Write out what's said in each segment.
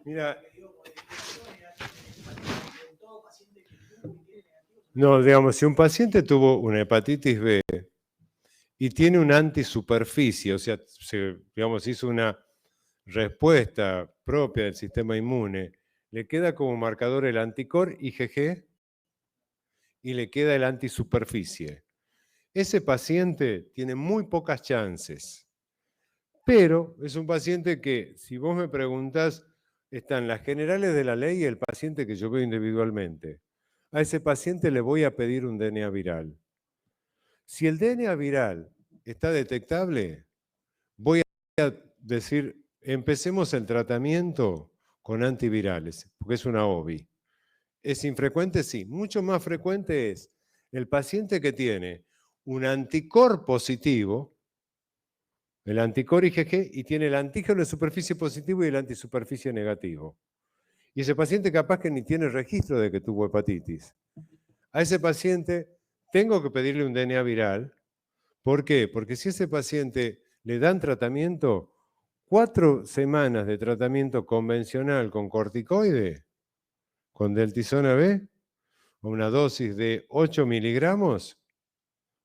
Mira, no, digamos, si un paciente tuvo una hepatitis B y tiene una antisuperficie, o sea, digamos, hizo una respuesta propia del sistema inmune, le queda como marcador el anticor IgG y le queda el antisuperficie. Ese paciente tiene muy pocas chances, pero es un paciente que, si vos me preguntás, están las generales de la ley y el paciente que yo veo individualmente. A ese paciente le voy a pedir un DNA viral. Si el DNA viral está detectable, voy a decir, empecemos el tratamiento con antivirales, porque es una OBI. ¿Es infrecuente? Sí. Mucho más frecuente es el paciente que tiene un anticor positivo, el anticor IgG, y tiene el antígeno de superficie positivo y el antisuperficie negativo. Y ese paciente capaz que ni tiene registro de que tuvo hepatitis. A ese paciente tengo que pedirle un DNA viral. ¿Por qué? Porque si a ese paciente le dan tratamiento, 4 semanas de tratamiento convencional con corticoide, con deltisona B, a una dosis de 8 miligramos,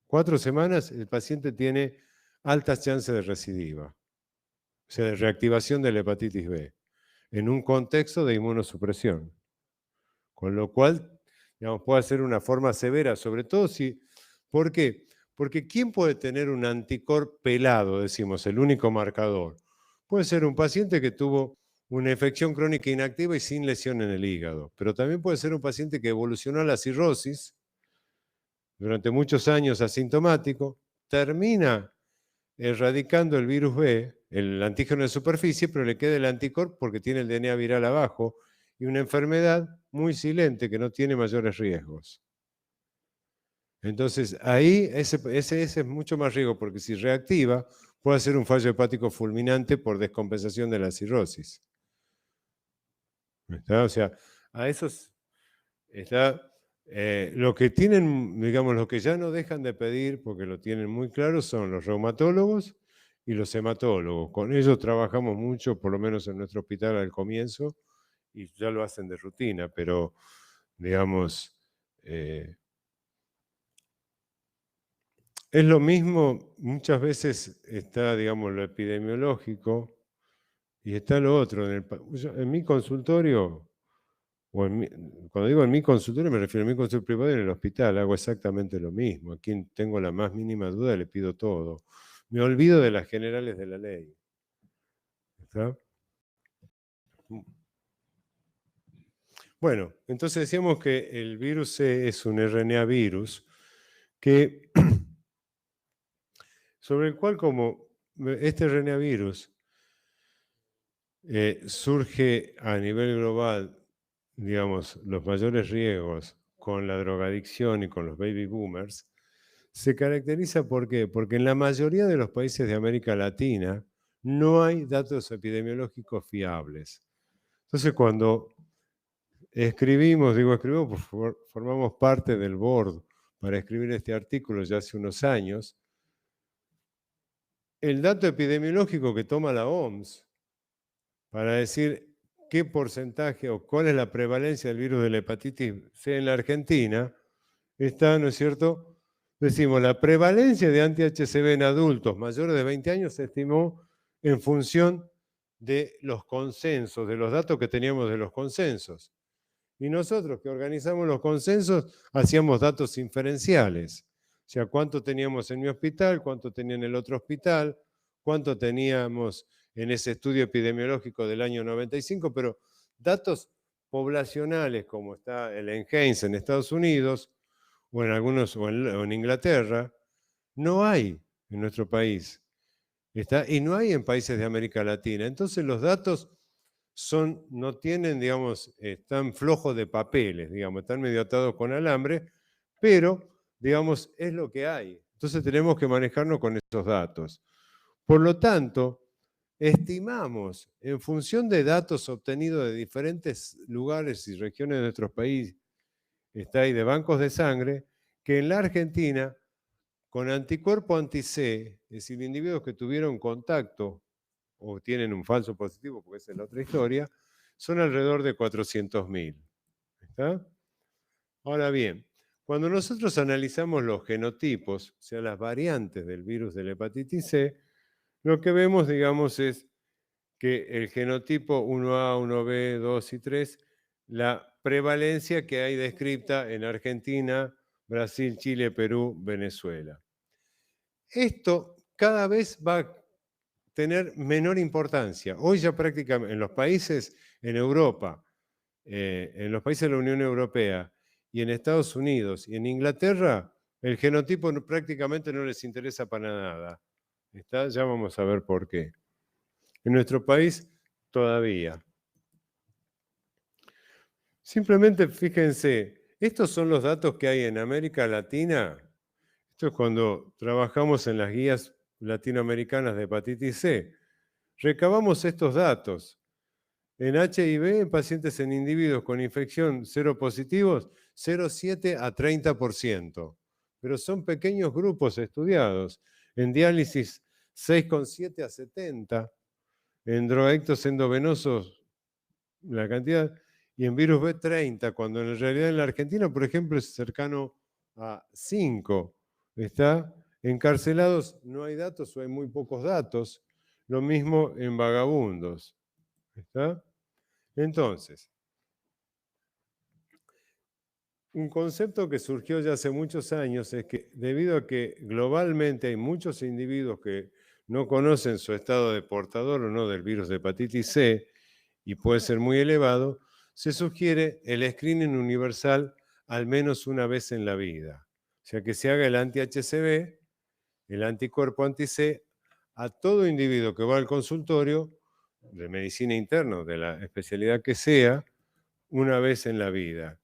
4 semanas el paciente tiene altas chances de recidiva, o sea, de reactivación de la hepatitis B, en un contexto de inmunosupresión. Con lo cual, digamos, puede ser una forma severa, sobre todo si... ¿Por qué? Porque ¿quién puede tener un anticor pelado, decimos, el único marcador? Puede ser un paciente que tuvo una infección crónica inactiva y sin lesión en el hígado, pero también puede ser un paciente que evolucionó a la cirrosis durante muchos años asintomático, termina erradicando el virus B, el antígeno de superficie, pero le queda el anticor porque tiene el DNA viral abajo y una enfermedad muy silente que no tiene mayores riesgos. Entonces, ahí ese es mucho más riesgo porque si reactiva puede ser un fallo hepático fulminante por descompensación de la cirrosis. ¿Está? O sea, a esos está... lo que tienen, digamos, lo que ya no dejan de pedir, porque lo tienen muy claro, son los reumatólogos y los hematólogos. Con ellos trabajamos mucho, por lo menos en nuestro hospital al comienzo, y ya lo hacen de rutina, pero, digamos, es lo mismo, muchas veces está, digamos, lo epidemiológico y está lo otro. En mi consultorio, cuando digo en mi consultorio me refiero a mi consultorio privado y en el hospital, hago exactamente lo mismo. A quien tengo la más mínima duda le pido todo. Me olvido de las generales de la ley. ¿Está? Bueno, entonces decíamos que el virus C es un RNA virus que, sobre el cual como este RNA virus surge a nivel global, digamos, los mayores riesgos con la drogadicción y con los baby boomers, se caracteriza ¿por qué? Porque en la mayoría de los países de América Latina no hay datos epidemiológicos fiables. Entonces, cuando escribimos, por favor, formamos parte del board para escribir este artículo ya hace unos años, el dato epidemiológico que toma la OMS para decir qué porcentaje o cuál es la prevalencia del virus de la hepatitis C en la Argentina, está, ¿no es cierto? Decimos, la prevalencia de anti-HCV en adultos mayores de 20 años se estimó en función de los consensos, de los datos que teníamos de los consensos. Y nosotros que organizamos los consensos hacíamos datos inferenciales. O sea, cuánto teníamos en mi hospital, cuánto tenía en el otro hospital, cuánto teníamos en ese estudio epidemiológico del año 95, pero datos poblacionales como está el NHANES en Estados Unidos o en algunos o en Inglaterra, no hay en nuestro país. Y no hay en países de América Latina. Entonces los datos no tienen, digamos, están flojos de papeles, digamos, están medio atados con alambre, pero, digamos, es lo que hay. Entonces tenemos que manejarnos con esos datos. Por lo tanto, estimamos, en función de datos obtenidos de diferentes lugares y regiones de nuestro país, está ahí de bancos de sangre, que en la Argentina, con anticuerpo anti-C, es decir, individuos que tuvieron contacto o tienen un falso positivo, porque esa es la otra historia, son alrededor de 400.000. ¿Está? Ahora bien, cuando nosotros analizamos los genotipos, o sea, las variantes del virus de la hepatitis C, lo que vemos, digamos, es que el genotipo 1A, 1B, 2 y 3, la prevalencia que hay descrita en Argentina, Brasil, Chile, Perú, Venezuela. Esto cada vez va a tener menor importancia. Hoy ya prácticamente en los países en Europa, en los países de la Unión Europea y en Estados Unidos y en Inglaterra, el genotipo prácticamente no les interesa para nada. ¿Está? Ya vamos a ver por qué. En nuestro país todavía. Simplemente fíjense, estos son los datos que hay en América Latina. Esto es cuando trabajamos en las guías latinoamericanas de hepatitis C. Recabamos estos datos. En HIV, en pacientes en individuos con infección seropositivos, 0,7 a 30%. Pero son pequeños grupos estudiados. En diálisis, 6,7 a 70. En drogadictos endovenosos, la cantidad. Y en virus B, 30, cuando en realidad en la Argentina, por ejemplo, es cercano a 5. ¿Está? Encarcelados no hay datos o hay muy pocos datos. Lo mismo en vagabundos. ¿Está? Entonces, un concepto que surgió ya hace muchos años es que debido a que globalmente hay muchos individuos que no conocen su estado de portador o no del virus de hepatitis C y puede ser muy elevado, se sugiere el screening universal al menos una vez en la vida. O sea, que se haga el anti-HCV, el anticuerpo anti-C, a todo individuo que va al consultorio de medicina interna, de la especialidad que sea, una vez en la vida.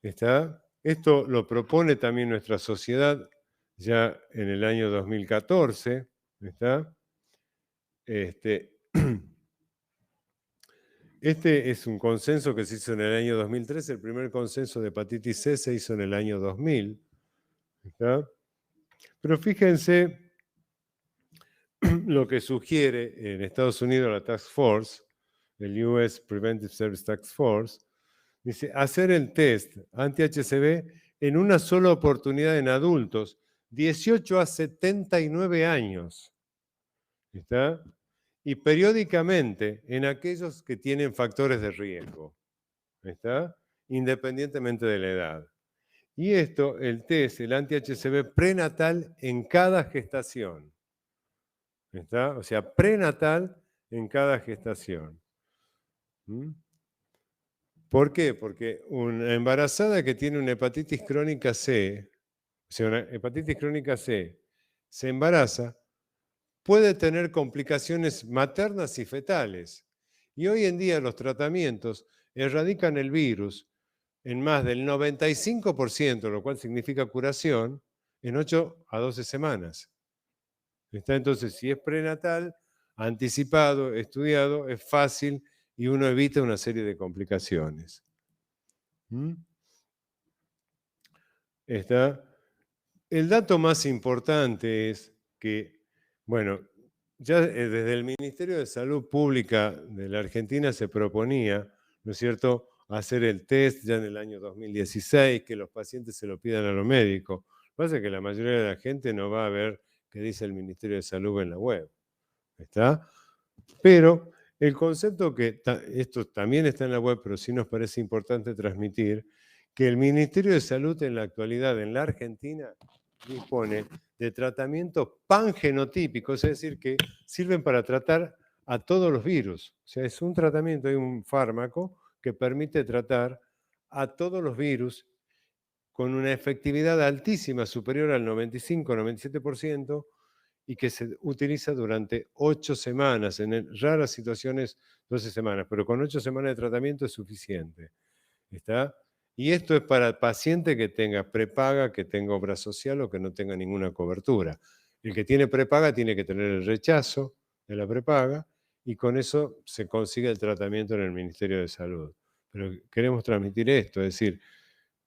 ¿Está? Esto lo propone también nuestra sociedad ya en el año 2014. ¿Está? Este es un consenso que se hizo en el año 2013. El primer consenso de hepatitis C se hizo en el año 2000. ¿Está? Pero fíjense lo que sugiere en Estados Unidos la Task Force, el US Preventive Service Task Force, dice, hacer el test anti-HCV en una sola oportunidad en adultos, 18 a 79 años. ¿Está? Y periódicamente en aquellos que tienen factores de riesgo. ¿Está? Independientemente de la edad. Y esto, el test, el anti-HCV prenatal en cada gestación. ¿Está? O sea, prenatal en cada gestación. ¿Mm? ¿Por qué? Porque una embarazada que tiene una hepatitis crónica C, o sea, una hepatitis crónica C, se embaraza, puede tener complicaciones maternas y fetales. Y hoy en día los tratamientos erradican el virus en más del 95%, lo cual significa curación, en 8 a 12 semanas. ¿Está? Entonces, si es prenatal, anticipado, estudiado, es fácil y uno evita una serie de complicaciones. ¿Mm? ¿Está? El dato más importante es que, bueno, ya desde el Ministerio de Salud Pública de la Argentina se proponía, ¿no es cierto?, hacer el test ya en el año 2016, que los pacientes se lo pidan a los médicos. Lo que pasa es que la mayoría de la gente no va a ver qué dice el Ministerio de Salud en la web. ¿Está? Pero el concepto que esto también está en la web, pero sí nos parece importante transmitir, que el Ministerio de Salud en la actualidad en la Argentina dispone de tratamientos pangenotípicos, es decir, que sirven para tratar a todos los virus. O sea, es un tratamiento, hay un fármaco que permite tratar a todos los virus con una efectividad altísima, superior al 95-97%, y que se utiliza durante 8 semanas, en raras situaciones 12 semanas, pero con 8 semanas de tratamiento es suficiente. ¿Está? Y esto es para el paciente que tenga prepaga, que tenga obra social o que no tenga ninguna cobertura. El que tiene prepaga tiene que tener el rechazo de la prepaga y con eso se consigue el tratamiento en el Ministerio de Salud. Pero queremos transmitir esto, es decir,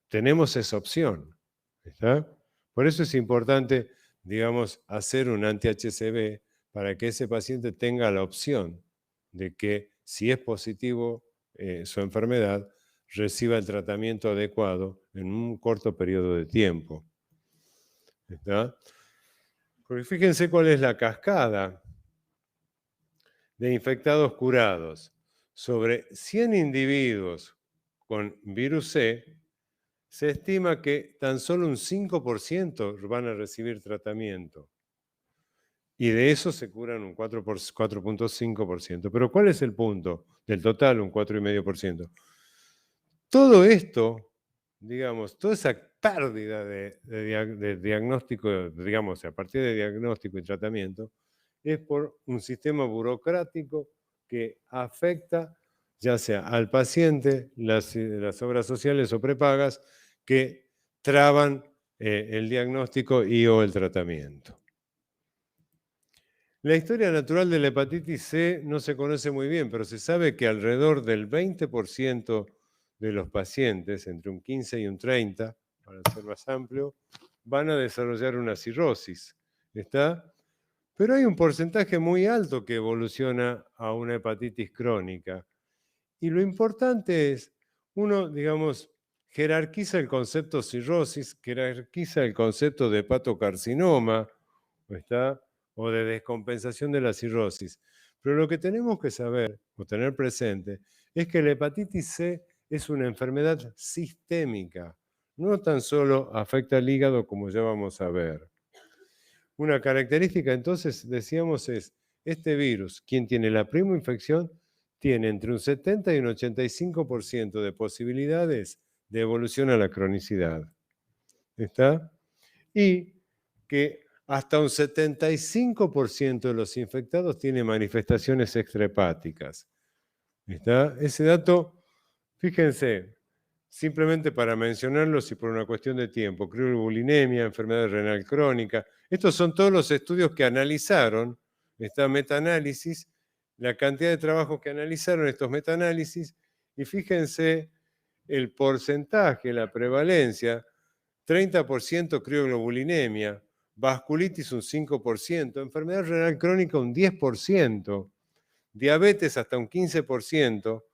tenemos esa opción. ¿Está? Por eso es importante, digamos, hacer un anti-HCV para que ese paciente tenga la opción de que si es positivo su enfermedad, reciba el tratamiento adecuado en un corto periodo de tiempo. ¿Está? Porque fíjense cuál es la cascada de infectados curados. Sobre 100 individuos con virus C, se estima que tan solo un 5% van a recibir tratamiento. Y de eso se curan un 4.5%. Pero ¿cuál es el punto? Del total, un 4,5%. Todo esto, digamos, toda esa pérdida de diagnóstico, digamos, a partir de diagnóstico y tratamiento, es por un sistema burocrático que afecta ya sea al paciente, las obras sociales o prepagas, que traban el diagnóstico y o el tratamiento. La historia natural de la hepatitis C no se conoce muy bien, pero se sabe que alrededor del 20% de los pacientes, entre un 15 y un 30, para ser más amplio, van a desarrollar una cirrosis. ¿Está? Pero hay un porcentaje muy alto que evoluciona a una hepatitis crónica. Y lo importante es, uno, digamos, jerarquiza el concepto cirrosis, jerarquiza el concepto de hepatocarcinoma, ¿está? O de descompensación de la cirrosis. Pero lo que tenemos que saber o tener presente es que la hepatitis C es una enfermedad sistémica, no tan solo afecta al hígado como ya vamos a ver. Una característica entonces, decíamos, es este virus, quien tiene la prima infección, tiene entre un 70 y un 85% de posibilidades de evolución a la cronicidad. ¿Está? Y que hasta un 75% de los infectados tiene manifestaciones extrahepáticas. ¿Está? Ese dato, fíjense, simplemente para mencionarlo, si por una cuestión de tiempo, crioglobulinemia, enfermedad renal crónica, estos son todos los estudios que analizaron, esta metaanálisis, la cantidad de trabajos que analizaron estos metaanálisis, y fíjense el porcentaje, la prevalencia, 30% crioglobulinemia, vasculitis un 5%, enfermedad renal crónica un 10%, diabetes hasta un 15%,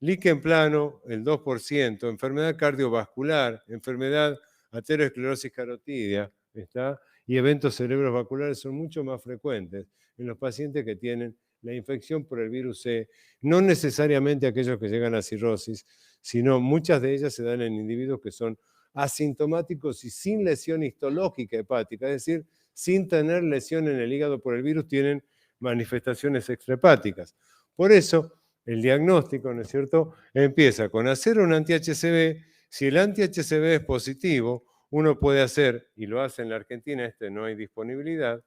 líquen plano el 2%, enfermedad cardiovascular, enfermedad aterosclerosis carotídea, ¿está? Y eventos cerebrovasculares son mucho más frecuentes en los pacientes que tienen la infección por el virus C, no necesariamente aquellos que llegan a cirrosis, sino muchas de ellas se dan en individuos que son asintomáticos y sin lesión histológica hepática, es decir, sin tener lesión en el hígado por el virus, tienen manifestaciones extrahepáticas. Por eso, el diagnóstico, ¿no es cierto?, empieza con hacer un anti-HCV. Si el anti-HCV es positivo, uno puede hacer, y lo hace en la Argentina, no hay disponibilidad,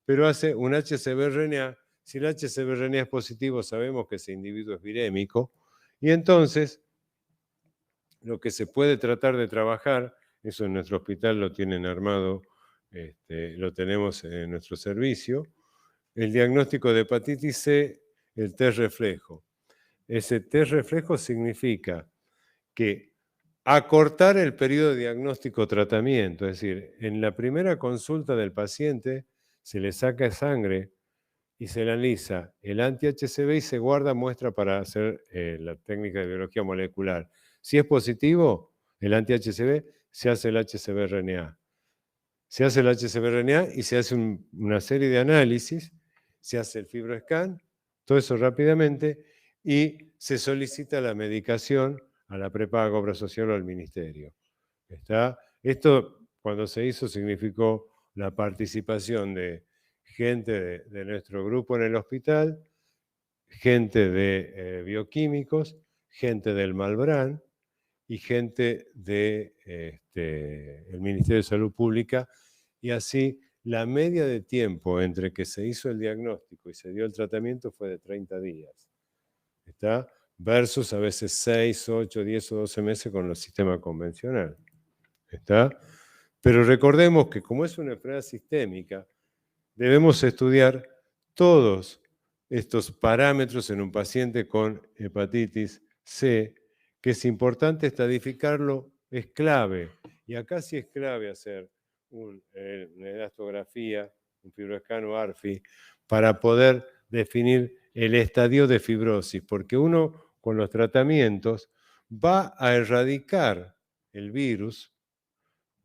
pero hace un HCV-RNA. Si el HCV-RNA es positivo, sabemos que ese individuo es virémico, y entonces lo que se puede tratar de trabajar, eso en nuestro hospital lo tienen armado, lo tenemos en nuestro servicio, el diagnóstico de hepatitis C, el test reflejo. Ese test reflejo significa que acortar el periodo de diagnóstico-tratamiento, es decir, en la primera consulta del paciente se le saca sangre y se le analiza el anti-HCV y se guarda muestra para hacer la técnica de biología molecular. Si es positivo, el anti-HCV, se hace el HCV-RNA. Se hace el HCV-RNA y se hace una serie de análisis, se hace el FibroScan, todo eso rápidamente, y se solicita la medicación a la prepaga, obra social o al ministerio. ¿Está? Esto, cuando se hizo, significó la participación de gente de nuestro grupo en el hospital, gente de bioquímicos, gente del Malbrán y gente del Ministerio de Salud Pública, y así la media de tiempo entre que se hizo el diagnóstico y se dio el tratamiento fue de 30 días. ¿Está? Versus a veces 6, 8, 10 o 12 meses con el sistema convencional. ¿Está? Pero recordemos que como es una enfermedad sistémica, debemos estudiar todos estos parámetros en un paciente con hepatitis C, que es importante estadificarlo, es clave. Y acá sí es clave hacer una elastografía, un fibroscano ARFI, para poder definir el estadio de fibrosis, porque uno con los tratamientos va a erradicar el virus,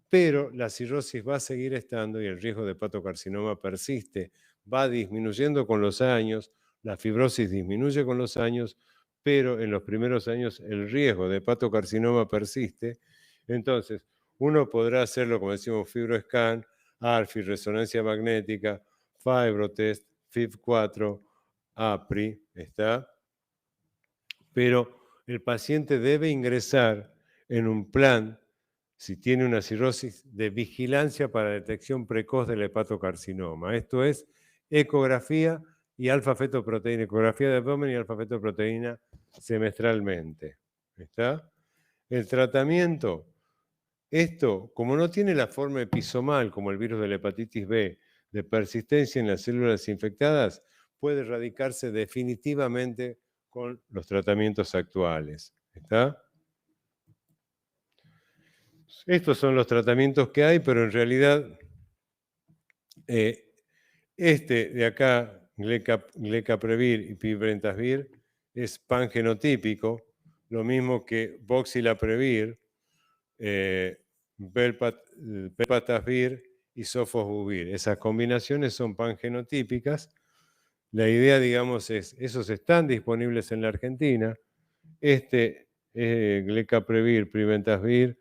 pero la cirrosis va a seguir estando y el riesgo de hepatocarcinoma persiste, va disminuyendo con los años, la fibrosis disminuye con los años, pero en los primeros años el riesgo de hepatocarcinoma persiste. Entonces, uno podrá hacerlo, como decimos, FibroScan, ARFI, resonancia magnética, FibroTest, FIB4, APRI, ¿está? Pero el paciente debe ingresar en un plan, si tiene una cirrosis, de vigilancia para detección precoz del hepatocarcinoma. Esto es ecografía y alfa-fetoproteína, ecografía de abdomen y alfa-fetoproteína semestralmente. ¿Está? El tratamiento, esto, como no tiene la forma episomal, como el virus de la hepatitis B, de persistencia en las células infectadas, puede erradicarse definitivamente con los tratamientos actuales. ¿Está? Estos son los tratamientos que hay, pero en realidad este de acá, Glecaprevir y Pibrentasvir, es pangenotípico, lo mismo que Voxilaprevir, Velpatasvir y Sofosbuvir. Esas combinaciones son pangenotípicas. La idea, digamos, es, esos están disponibles en la Argentina. Este Glecaprevir, Pibrentasvir,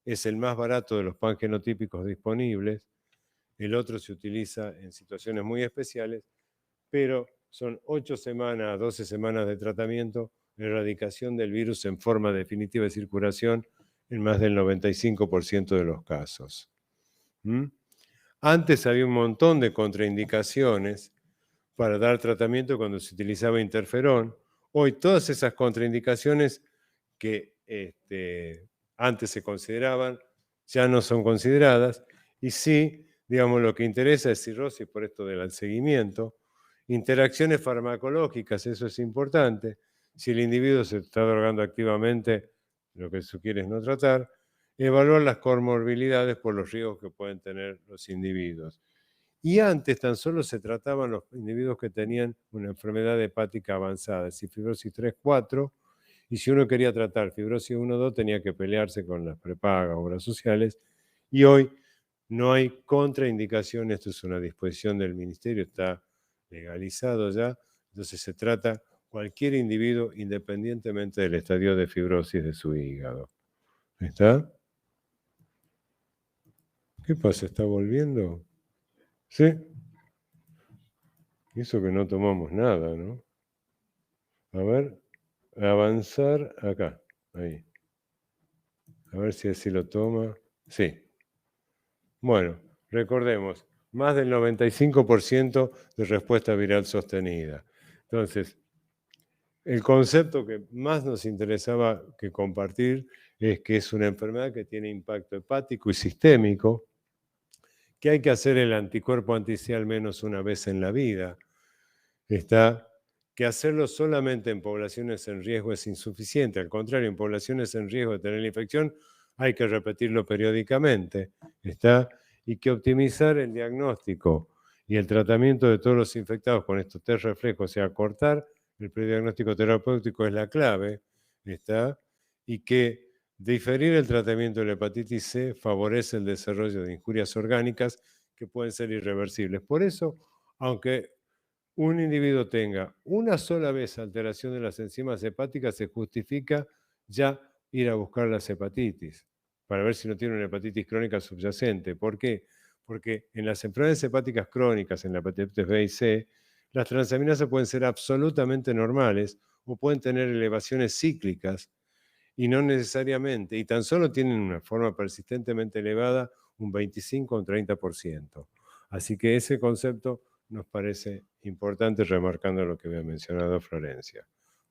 es el más barato de los pangenotípicos disponibles. El otro se utiliza en situaciones muy especiales, pero son 8 semanas, 12 semanas de tratamiento, erradicación del virus en forma definitiva de circulación en más del 95% de los casos. Antes había un montón de contraindicaciones para dar tratamiento cuando se utilizaba interferón. Hoy todas esas contraindicaciones que antes se consideraban ya no son consideradas, y sí, digamos, lo que interesa es cirrosis por esto del seguimiento, interacciones farmacológicas, eso es importante. Si el individuo se está drogando activamente, lo que se sugiere es no tratar. Evaluar las comorbilidades por los riesgos que pueden tener los individuos. Y antes tan solo se trataban los individuos que tenían una enfermedad hepática avanzada, es decir, fibrosis 3-4, y si uno quería tratar fibrosis 1-2 tenía que pelearse con las prepagas, obras sociales, y hoy no hay contraindicación, esto es una disposición del ministerio, está legalizado ya, entonces se trata cualquier individuo independientemente del estadio de fibrosis de su hígado. ¿Está? ¿Qué pasa? ¿Está volviendo? ¿Sí? Eso que no tomamos nada, ¿no? A ver, avanzar acá, ahí. A ver si así lo toma. Sí. Bueno, recordemos, más del 95% de respuesta viral sostenida. Entonces, el concepto que más nos interesaba que compartir es que es una enfermedad que tiene impacto hepático y sistémico, que hay que hacer el anticuerpo anti-C al menos una vez en la vida. Que hacerlo solamente en poblaciones en riesgo es insuficiente. Al contrario, en poblaciones en riesgo de tener la infección hay que repetirlo periódicamente. Y que optimizar el diagnóstico y el tratamiento de todos los infectados con estos test reflejos, o sea, cortar el prediagnóstico terapéutico es la clave. Y que diferir el tratamiento de la hepatitis C favorece el desarrollo de injurias orgánicas que pueden ser irreversibles. Por eso, aunque un individuo tenga una sola vez alteración de las enzimas hepáticas, se justifica ya ir a buscar las hepatitis para ver si no tiene una hepatitis crónica subyacente. ¿Por qué? Porque en las enfermedades hepáticas crónicas, en la hepatitis B y C, las transaminasas pueden ser absolutamente normales o pueden tener elevaciones cíclicas y no necesariamente, y tan solo tienen una forma persistentemente elevada, un 25 o un 30%. Así que ese concepto nos parece importante, remarcando lo que había mencionado Florencia.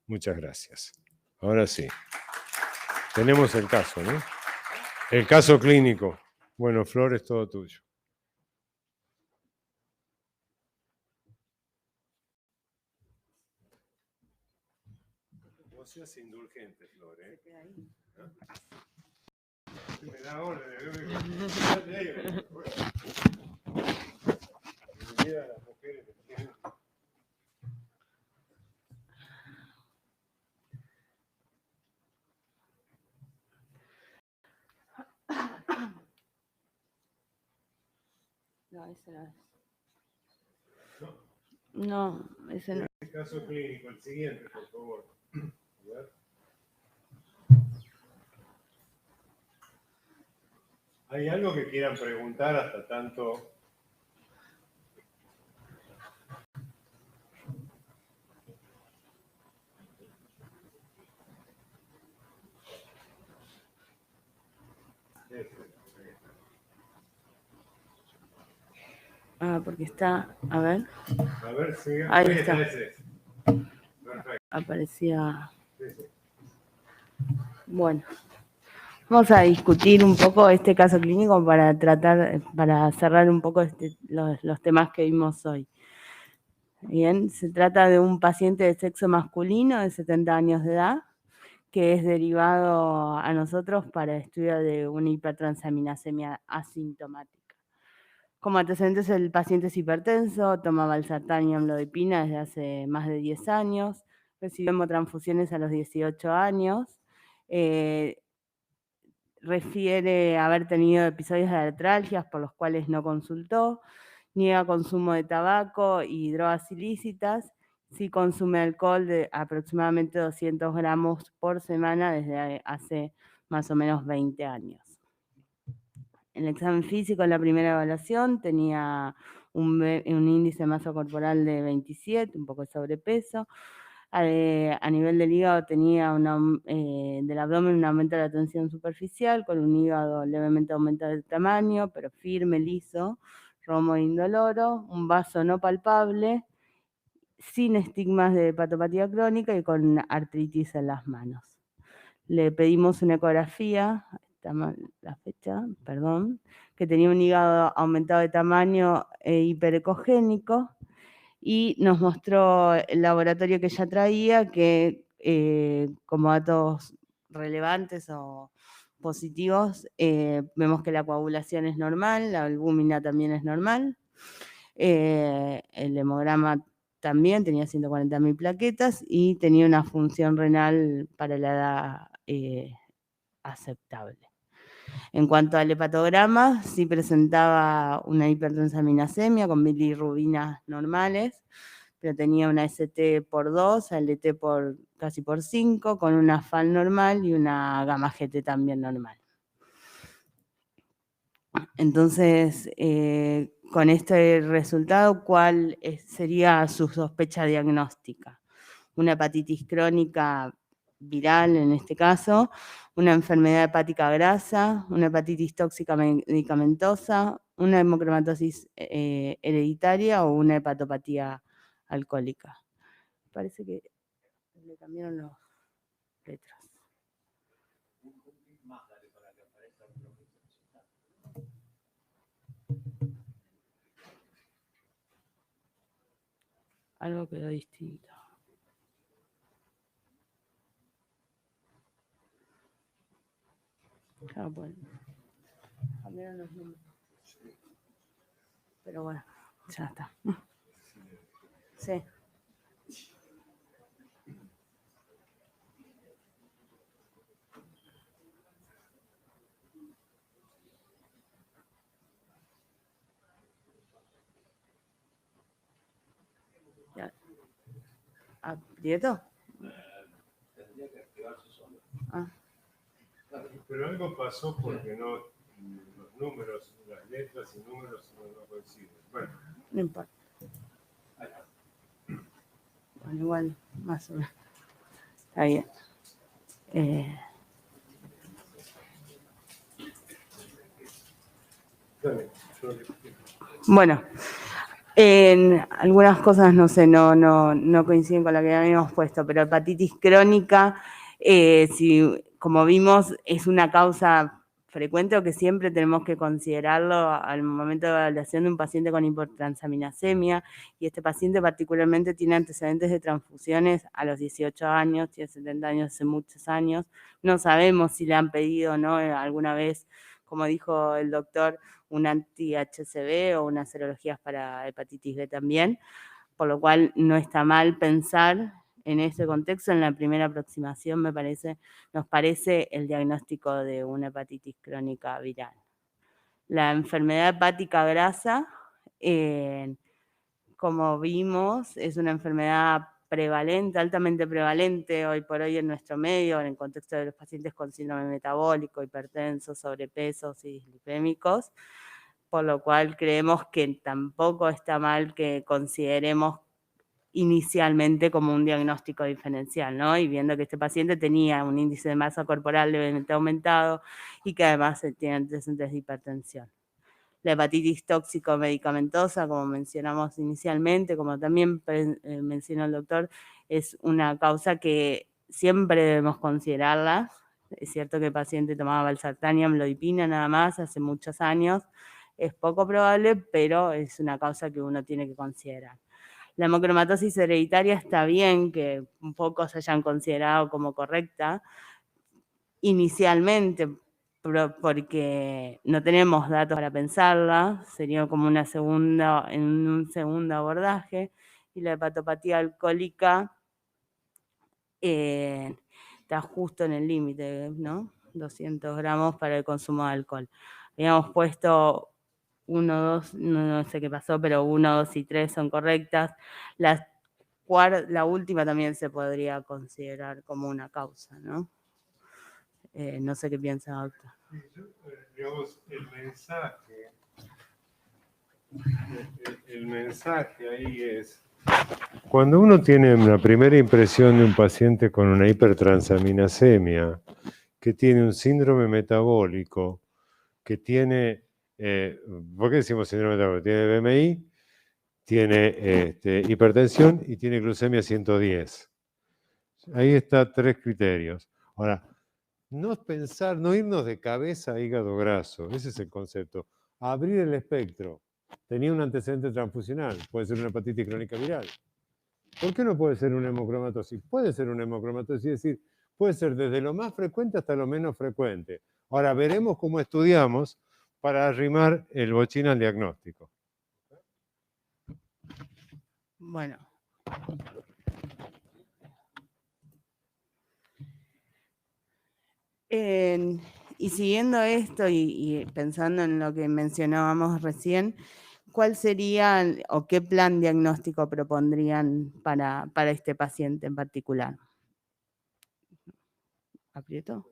Muchas gracias. Ahora sí, tenemos el caso, ¿no? El caso clínico. Bueno, Flor, es todo tuyo. No seas indulgente, Flor, ¿eh? Me da orden. Las mujeres ese no es. No, ese no. Este caso clínico, el siguiente, por favor. A ver. ¿Hay algo que quieran preguntar hasta tanto? Ah, porque está, a ver. A ver si... Ahí está. Ese. Perfecto. Aparecía... Sí, sí. Bueno, vamos a discutir un poco este caso clínico para cerrar un poco los temas que vimos hoy. Bien, se trata de un paciente de sexo masculino de 70 años de edad, que es derivado a nosotros para estudio de una hipertransaminasemia asintomática. Como antecedentes, el paciente es hipertenso, toma valsartán y amlodipina desde hace más de 10 años, recibió hemotransfusiones a los 18 años, refiere haber tenido episodios de artralgias por los cuales no consultó, niega consumo de tabaco y drogas ilícitas, sí consume alcohol de aproximadamente 200 gramos por semana desde hace más o menos 20 años. En el examen físico, en la primera evaluación, tenía un índice de masa corporal de 27, un poco de sobrepeso. A nivel del hígado tenía del abdomen un aumento de la tensión superficial, con un hígado levemente aumentado de tamaño, pero firme, liso, romo indoloro, un vaso no palpable, sin estigmas de hepatopatía crónica y con artritis en las manos. Le pedimos una ecografía, está mal la fecha, perdón, que tenía un hígado aumentado de tamaño e hiperecogénico, y nos mostró el laboratorio que ya traía, que como datos relevantes o positivos, vemos que la coagulación es normal, la albúmina también es normal, el hemograma también tenía 140.000 plaquetas y tenía una función renal para la edad aceptable. En cuanto al hepatograma, sí presentaba una hipertransaminasemia con bilirrubinas normales, pero tenía una ST por 2, LT casi por 5, con una FAL normal y una gamma GT también normal. Entonces, con este resultado, ¿cuál sería su sospecha diagnóstica? Una hepatitis crónica viral en este caso, una enfermedad hepática grasa, una hepatitis tóxica medicamentosa, una hemocromatosis hereditaria o una hepatopatía alcohólica. Parece que le cambiaron las letras. Algo quedó distinto. Ah, bueno. Cambiaron los números. Pero bueno, ya está. Sí. Ya. ¿Aprieto? Tendría que activarse solo. Ah. Pero algo pasó porque no, los números, las letras y números no coinciden. Bueno. No importa. Bueno, igual, más o menos. Está bien. Bueno, en algunas cosas no coinciden con la que habíamos puesto, pero hepatitis crónica, como vimos, es una causa frecuente o que siempre tenemos que considerarlo al momento de evaluación de un paciente con hipertransaminasemia, y este paciente particularmente tiene antecedentes de transfusiones a los 18 años, tiene 70 años hace muchos años. No sabemos si le han pedido o no alguna vez, como dijo el doctor, un anti-HCV o unas serologías para hepatitis B también, por lo cual no está mal pensar en ese contexto. En la primera aproximación nos parece el diagnóstico de una hepatitis crónica viral. La enfermedad hepática grasa Como vimos, es una enfermedad prevalente, altamente prevalente hoy por hoy en nuestro medio, en el contexto de los pacientes con síndrome metabólico, hipertensos, sobrepesos y dislipémicos, por lo cual creemos que tampoco está mal que consideremos inicialmente como un diagnóstico diferencial, ¿no? Y viendo que este paciente tenía un índice de masa corporal levemente aumentado y que además tiene antecedentes de hipertensión. La hepatitis tóxico-medicamentosa, como mencionamos inicialmente, como también mencionó el doctor, es una causa que siempre debemos considerarla. Es cierto que el paciente tomaba valsartán y amlodipina nada más hace muchos años. Es poco probable, pero es una causa que uno tiene que considerar. La hemocromatosis hereditaria está bien que un poco se hayan considerado como correcta inicialmente, porque no tenemos datos para pensarla, sería como un segundo abordaje, y la hepatopatía alcohólica está justo en el límite, ¿no? 200 gramos para el consumo de alcohol. Habíamos puesto 1, 2, no sé qué pasó, pero 1, 2 y 3 son correctas. La última también se podría considerar como una causa, ¿no? No sé qué piensa, doctor. Digamos, el mensaje ahí es, cuando uno tiene una primera impresión de un paciente con una hipertransaminasemia, que tiene un síndrome metabólico, que tiene, ¿por qué decimos síndrome metabólico? Tiene BMI, tiene hipertensión y tiene glucemia 110. Ahí está 3 criterios. Ahora, no pensar, no irnos de cabeza a hígado graso, ese es el concepto. Abrir el espectro. Tenía un antecedente transfusional, puede ser una hepatitis crónica viral. ¿Por qué no puede ser una hemocromatosis? Puede ser una hemocromatosis, es decir, puede ser desde lo más frecuente hasta lo menos frecuente. Ahora veremos cómo estudiamos para arrimar el bochín al diagnóstico. Bueno. Y siguiendo esto y pensando en lo que mencionábamos recién, ¿cuál sería o qué plan diagnóstico propondrían para este paciente en particular? ¿Aprieto?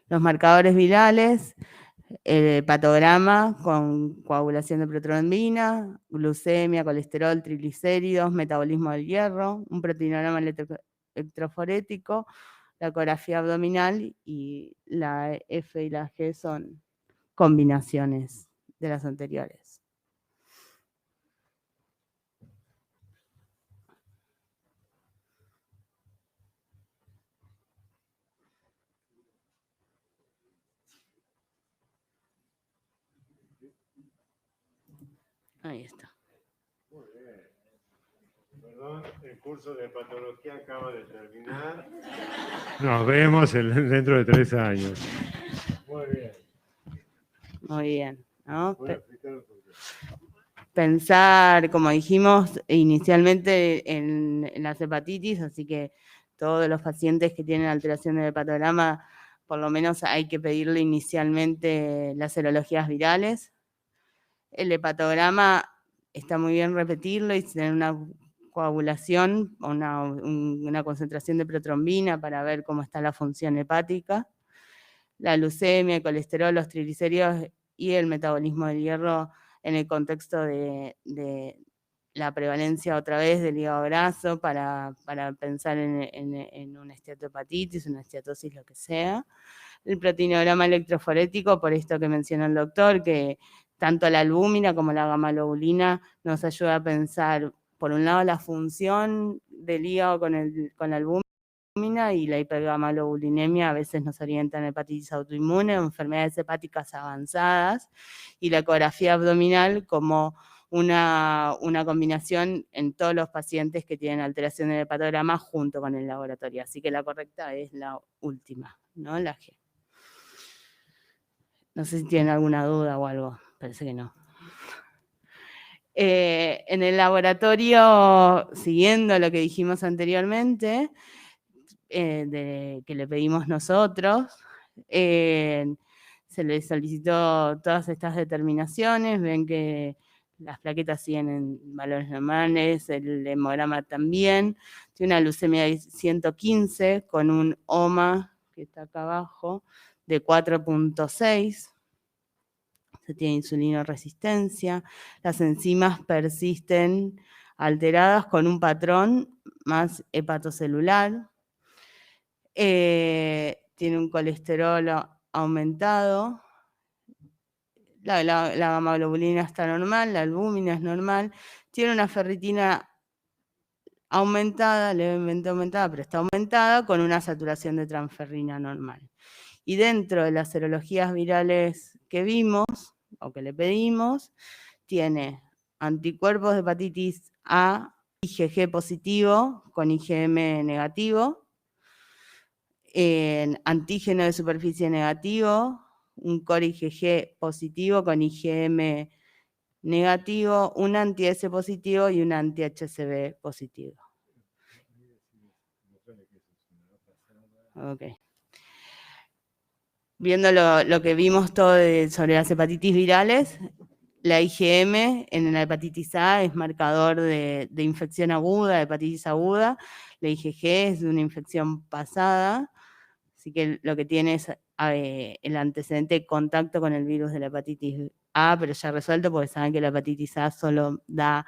Los marcadores virales, el hepatograma con coagulación de protrombina, glucemia, colesterol, triglicéridos, metabolismo del hierro, un proteinograma electroforético, la ecografía abdominal y la F y la G son combinaciones de las anteriores. Ahí está. Muy bien. Perdón, el curso de patología acaba de terminar. Nos vemos dentro de 3 años. Muy bien. Muy bien, ¿no? Pensar, como dijimos inicialmente, en las hepatitis, así que todos los pacientes que tienen alteración del hepatograma, por lo menos hay que pedirle inicialmente las serologías virales. El hepatograma está muy bien repetirlo y tener una coagulación, una concentración de protrombina para ver cómo está la función hepática. La glucemia, el colesterol, los triglicéridos y el metabolismo del hierro en el contexto de la prevalencia otra vez del hígado graso para pensar en una esteatohepatitis, una esteatosis, lo que sea. El proteinograma electroforético, por esto que mencionó el doctor, que tanto la albúmina como la gamma-globulina nos ayuda a pensar, por un lado, la función del hígado con la albúmina y la hipergamaglobulinemia a veces nos orientan a hepatitis autoinmune o enfermedades hepáticas avanzadas, y la ecografía abdominal como una combinación en todos los pacientes que tienen alteración del hepatograma junto con el laboratorio. Así que la correcta es la última, ¿no? La G. No sé si tienen alguna duda o algo, parece que no. En el laboratorio, siguiendo lo que dijimos anteriormente, que le pedimos nosotros, se se le solicitó todas estas determinaciones, ven que las plaquetas siguen en valores normales, el hemograma también, tiene una leucemia de 115 con un OMA, que está acá abajo, de 4.6, se tiene insulinoresistencia, las enzimas persisten alteradas con un patrón más hepatocelular, tiene un colesterol aumentado, la gamma-globulina está normal, la albúmina es normal, tiene una ferritina aumentada, levemente aumentada, pero está aumentada, con una saturación de transferrina normal. Y dentro de las serologías virales que vimos, o que le pedimos, tiene anticuerpos de hepatitis A, IgG positivo con IgM negativo, antígeno de superficie negativo, un core IgG positivo con IgM negativo, un anti-S positivo y un anti-HCV positivo. Ok. Viendo lo que vimos todo sobre las hepatitis virales, la IgM en la hepatitis A es marcador de infección aguda, de hepatitis aguda, la IgG es de una infección pasada, así que lo que tiene es el antecedente de contacto con el virus de la hepatitis A, pero ya resuelto porque saben que la hepatitis A solo da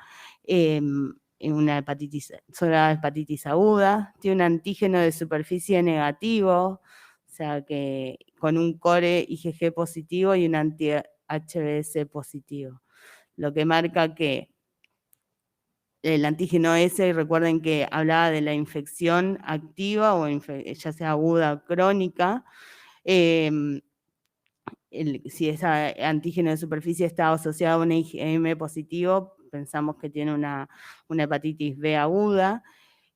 una hepatitis aguda, tiene un antígeno de superficie negativo, o sea que con un core IgG positivo y un anti-HBs positivo, lo que marca que el antígeno S, recuerden que hablaba de la infección activa o ya sea aguda o crónica, si ese antígeno de superficie está asociado a un IgM positivo, pensamos que tiene una hepatitis B aguda,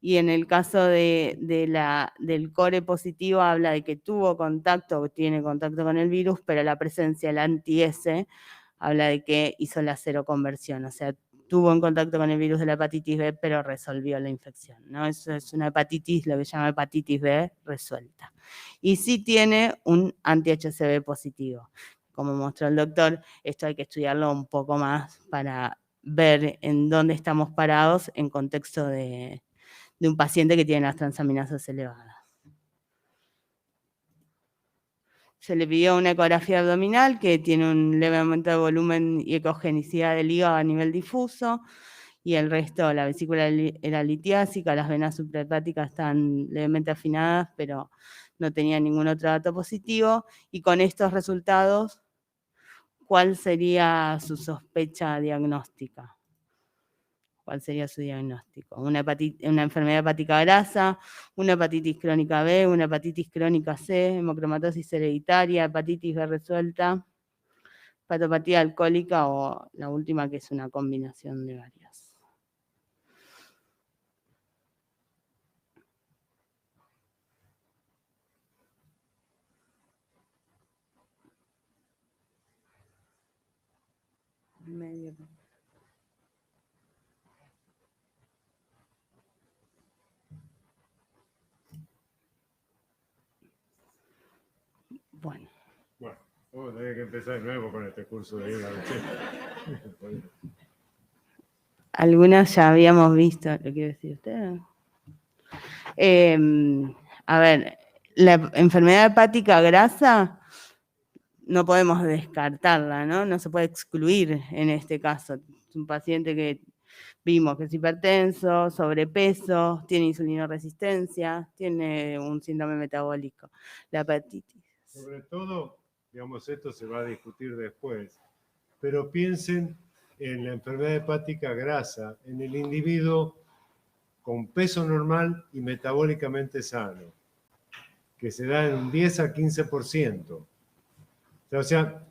y en el caso del core positivo habla de que tuvo contacto o tiene contacto con el virus, pero la presencia del anti-S habla de que hizo la seroconversión, o sea, tuvo en contacto con el virus de la hepatitis B, pero resolvió la infección, ¿no? Eso es una hepatitis, lo que se llama hepatitis B resuelta. Y sí tiene un anti-HCV positivo. Como mostró el doctor, esto hay que estudiarlo un poco más para ver en dónde estamos parados en contexto de un paciente que tiene las transaminasas elevadas. Se le pidió una ecografía abdominal que tiene un leve aumento de volumen y ecogenicidad del hígado a nivel difuso, y el resto, la vesícula era litiásica, las venas suprahepáticas están levemente afinadas, pero no tenía ningún otro dato positivo, y con estos resultados, ¿cuál sería su sospecha diagnóstica? ¿Cuál sería su diagnóstico? Una enfermedad hepática grasa, una hepatitis crónica B, una hepatitis crónica C, hemocromatosis hereditaria, hepatitis B resuelta, hepatopatía alcohólica o la última, que es una combinación de varias. Bueno. Bueno, vamos a tener que empezar de nuevo con este curso de IVA. Algunas ya habíamos visto, ¿lo quiere decir usted? A ver, la enfermedad hepática grasa no podemos descartarla, ¿no? No se puede excluir en este caso. Es un paciente que vimos que es hipertenso, sobrepeso, tiene insulinoresistencia, tiene un síndrome metabólico. La hepatitis. Sobre todo, digamos, esto se va a discutir después, pero piensen en la enfermedad hepática grasa, en el individuo con peso normal y metabólicamente sano, que se da en un 10 a 15%. O sea,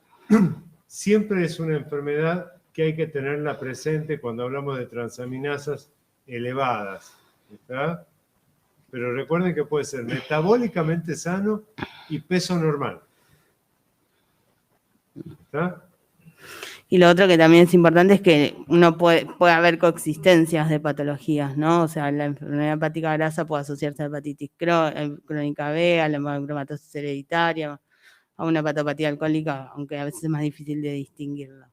siempre es una enfermedad que hay que tenerla presente cuando hablamos de transaminasas elevadas, ¿está? Pero recuerden que puede ser metabólicamente sano y peso normal, ¿está? Y lo otro que también es importante es que uno puede haber coexistencias de patologías, ¿no? O sea, la enfermedad hepática grasa puede asociarse a hepatitis crónica B, a la hemocromatosis hereditaria, a una hepatopatía alcohólica, aunque a veces es más difícil de distinguirlo.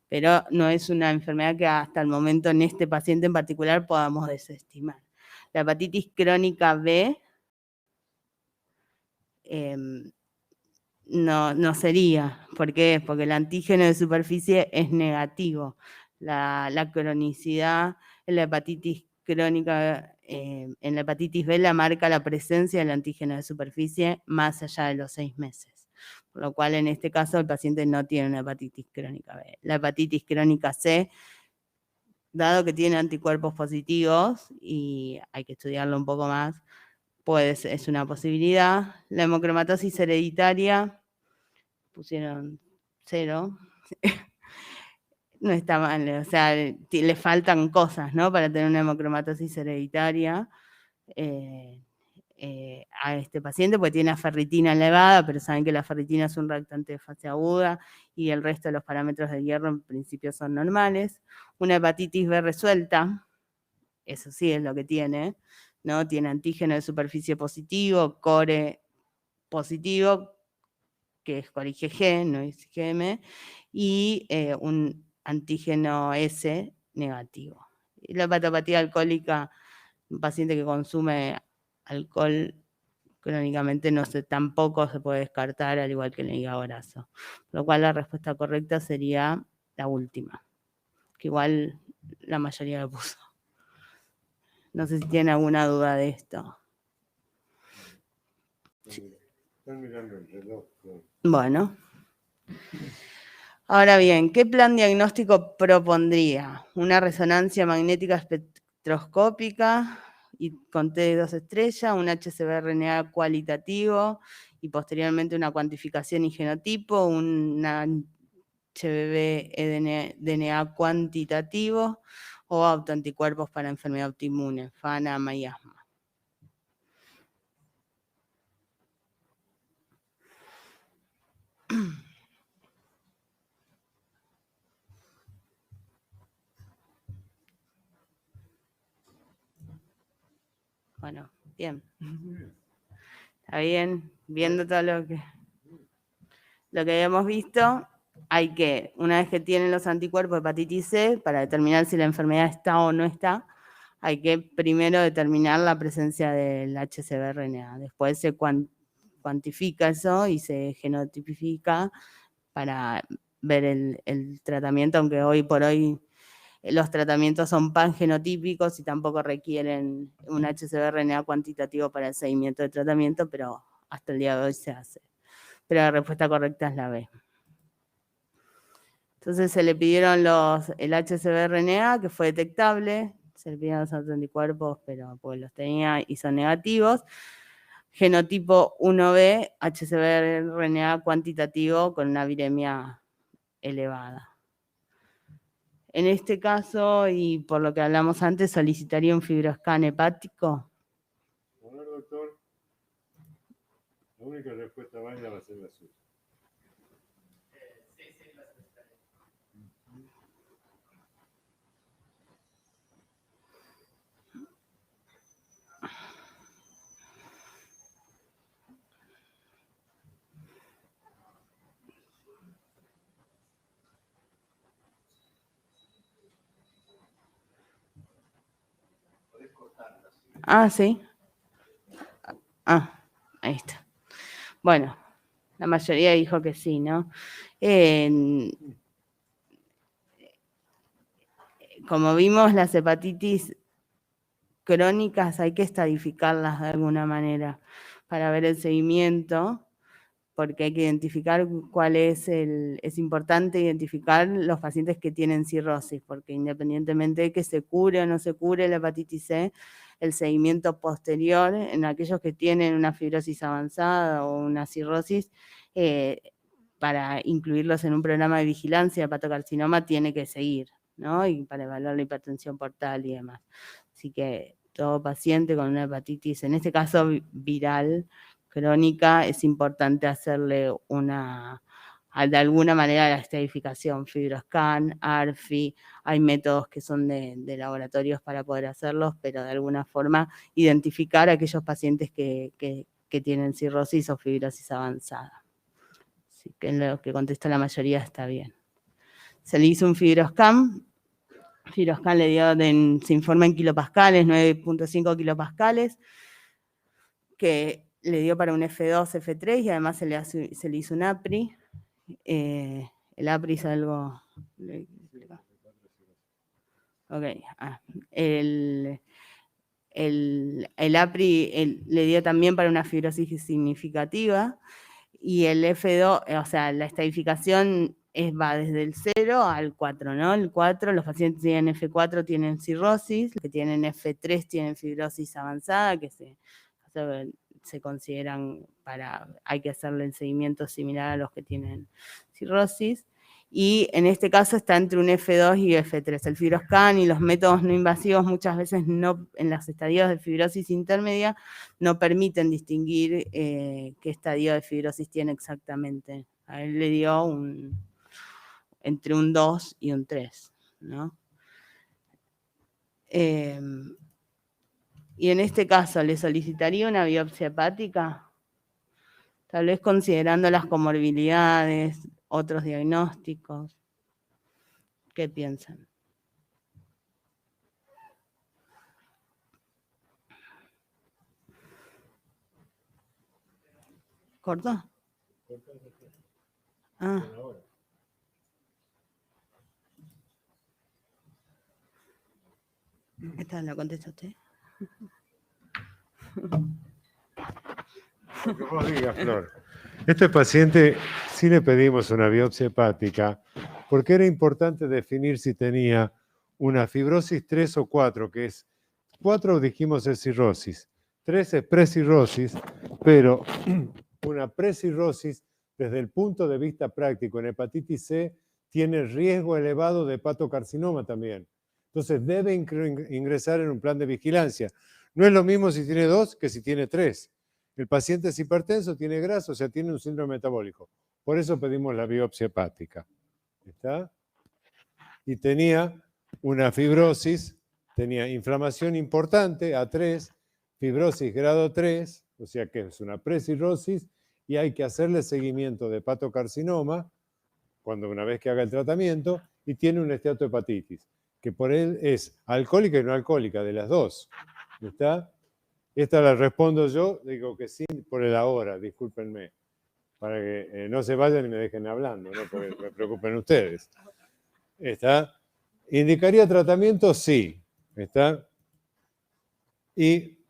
Pero no es una enfermedad que hasta el momento en este paciente en particular podamos desestimar. La hepatitis crónica B no sería. ¿Por qué? Porque el antígeno de superficie es negativo. La cronicidad en la hepatitis crónica, en la hepatitis B la marca la presencia del antígeno de superficie más allá de los 6 meses. Por lo cual en este caso el paciente no tiene una hepatitis crónica B. La hepatitis crónica C, dado que tiene anticuerpos positivos, y hay que estudiarlo un poco más, pues es una posibilidad. La hemocromatosis hereditaria, pusieron 0. No está mal, o sea, le faltan cosas, ¿no? Para tener una hemocromatosis hereditaria a este paciente, porque tiene una ferritina elevada, pero saben que la ferritina es un reactante de fase aguda y el resto de los parámetros de hierro en principio son normales. Una hepatitis B resuelta, eso sí es lo que tiene, ¿no? Tiene antígeno de superficie positivo, core positivo, que es core IgG, no es IgM, y un antígeno S negativo. Y la hepatopatía alcohólica, un paciente que consume alcohol crónicamente tampoco se puede descartar, al igual que el hígado graso. Por lo cual la respuesta correcta sería la última, que igual la mayoría lo puso. No sé si tienen alguna duda de esto. Están mirando el reloj. Bueno. Ahora bien, ¿qué plan diagnóstico propondría? Una resonancia magnética espectroscópica y con T de 2 estrellas, un HCV-RNA cualitativo y posteriormente una cuantificación y genotipo, un HBV-DNA cuantitativo o autoanticuerpos para enfermedad autoinmune, FANA, AMA y asma. Bueno, bien. Está bien, viendo todo lo que habíamos visto, hay que, una vez que tienen los anticuerpos de hepatitis C, para determinar si la enfermedad está o no está, hay que primero determinar la presencia del HCV-RNA. Después se cuantifica eso y se genotipifica para ver el tratamiento, aunque hoy por hoy los tratamientos son pangenotípicos y tampoco requieren un HCV-RNA cuantitativo para el seguimiento de tratamiento, pero hasta el día de hoy se hace. Pero la respuesta correcta es la B. Entonces se le pidieron el HCV-RNA, que fue detectable, se le pidieron los anticuerpos, pero pues los tenía y son negativos. Genotipo 1B, HCV-RNA cuantitativo con una viremia elevada. En este caso, y por lo que hablamos antes, solicitaría un fibroscan hepático. A ver, doctor. La única respuesta válida va a ser la suya. Ah, sí. Ah, ahí está. Bueno, la mayoría dijo que sí, ¿no? Como vimos, las hepatitis crónicas hay que estadificarlas de alguna manera para ver el seguimiento, porque hay que identificar es importante identificar los pacientes que tienen cirrosis, porque independientemente de que se cure o no se cure la hepatitis C, el seguimiento posterior en aquellos que tienen una fibrosis avanzada o una cirrosis, para incluirlos en un programa de vigilancia de hepatocarcinoma tiene que seguir, ¿no? Y para evaluar la hipertensión portal y demás. Así que todo paciente con una hepatitis, en este caso viral, crónica, es importante hacerle de alguna manera la estadificación, fibroscan, ARFI, hay métodos que son de laboratorios para poder hacerlos, pero de alguna forma identificar a aquellos pacientes que tienen cirrosis o fibrosis avanzada. Así que en lo que contestó la mayoría está bien. Se le hizo un fibroscan. Fibroscan le dio, se informa en kilopascales, 9.5 kilopascales, que le dio para un F2, F3 y además se le hizo un APRI. El APRI es algo... Ok. El APRI le dio también para una fibrosis significativa y el F2, o sea, la estadificación va desde el 0 al 4, ¿no? El 4, los pacientes que tienen F4 tienen cirrosis, los que tienen F3 tienen fibrosis avanzada, que se consideran hay que hacerle el seguimiento similar a los que tienen cirrosis. Y en este caso está entre un F2 y F3. El fibroscan y los métodos no invasivos muchas veces en los estadios de fibrosis intermedia no permiten distinguir qué estadio de fibrosis tiene exactamente. A él le dio entre un 2 y un 3, ¿no? Y en este caso, ¿le solicitaría una biopsia hepática? Tal vez considerando las comorbilidades, otros diagnósticos. ¿Qué piensan? ¿Cortó? Ah. ¿Esta la contesta usted? Lo que vos digas, Flor. Este paciente sí le pedimos una biopsia hepática porque era importante definir si tenía una fibrosis 3 o 4, que es 4 dijimos es cirrosis, 3 es precirrosis, pero una precirrosis desde el punto de vista práctico en hepatitis C tiene riesgo elevado de hepatocarcinoma también. Entonces debe ingresar en un plan de vigilancia. No es lo mismo si tiene 2 que si tiene 3. El paciente es hipertenso, tiene grasa, o sea, tiene un síndrome metabólico. Por eso pedimos la biopsia hepática. ¿Está? Y tenía una fibrosis, tenía inflamación importante, A3, fibrosis grado 3, o sea que es una precirrosis, y hay que hacerle seguimiento de hepatocarcinoma una vez que haga el tratamiento, y tiene una esteatohepatitis, que por él es alcohólica y no alcohólica, de las dos. ¿Está? Esta la respondo yo, digo que sí por el ahora, discúlpenme, para que no se vayan y me dejen hablando, ¿no? Porque me preocupen ustedes. ¿Está? ¿Indicaría tratamiento? Sí. ¿Está? Y,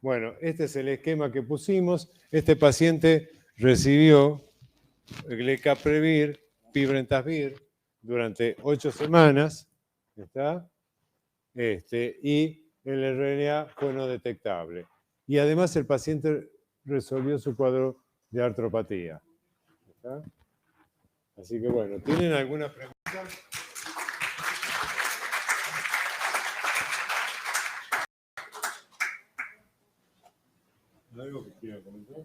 bueno, este es el esquema que pusimos. Este paciente recibió glecaprevir, pibrentasvir, durante 8 semanas. ¿Está? Y el RNA fue no detectable. Y además el paciente resolvió su cuadro de artropatía. ¿Está? Así que bueno, ¿tienen alguna pregunta? ¿Algo que quieran comentar?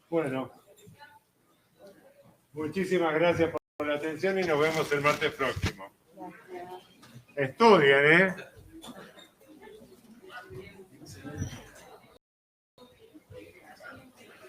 Bueno, muchísimas gracias por la atención y nos vemos el martes próximo. Estudien, ¿eh?